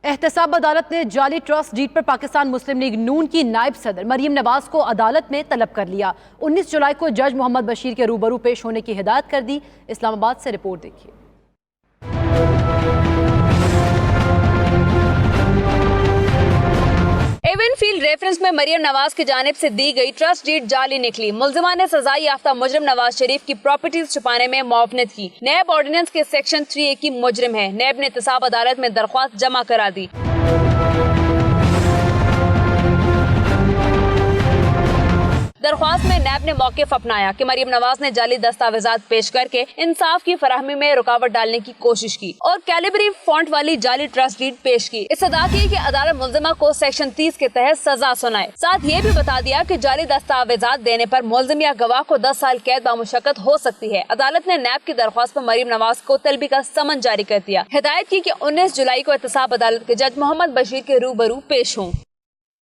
احتساب عدالت نے جعلی ٹرسٹ ڈیڈ پر پاکستان مسلم لیگ نون کی نائب صدر مریم نواز کو عدالت میں طلب کر لیا۔ 19 جولائی کو جج محمد بشیر کے روبرو پیش ہونے کی ہدایت کر دی۔ اسلام آباد سے رپورٹ دیکھیے۔ ایون فیلڈ ریفرنس میں مریم نواز کی جانب سے دی گئی ٹرسٹ ڈیڈ جعلی نکلی۔ ملزمان نے سزا یافتہ مجرم نواز شریف کی پراپرٹیز چھپانے میں معاونت کی۔ نیب آرڈیننس کے سیکشن 3A کی مجرم ہے۔ نیب نے احتساب عدالت میں درخواست جمع کرا دی۔ درخواست میں نیب نے موقف اپنایا کہ مریم نواز نے جعلی دستاویزات پیش کر کے انصاف کی فراہمی میں رکاوٹ ڈالنے کی کوشش کی اور کیلیبری فونٹ والی جعلی ٹرسٹ ڈیڈ پیش کی۔ استدعا کی کہ عدالت ملزمہ کو سیکشن 30 کے تحت سزا سنائے۔ ساتھ یہ بھی بتا دیا کہ جعلی دستاویزات دینے پر ملزم یا گواہ کو 10 سال قید بامشقت ہو سکتی ہے۔ عدالت نے نیب کی درخواست پر مریم نواز کو طلبی کا سمن جاری کر دیا۔ ہدایت کی کہ 19 جولائی کو احتساب عدالت کے جج محمد بشیر کے روبرو پیش ہوں۔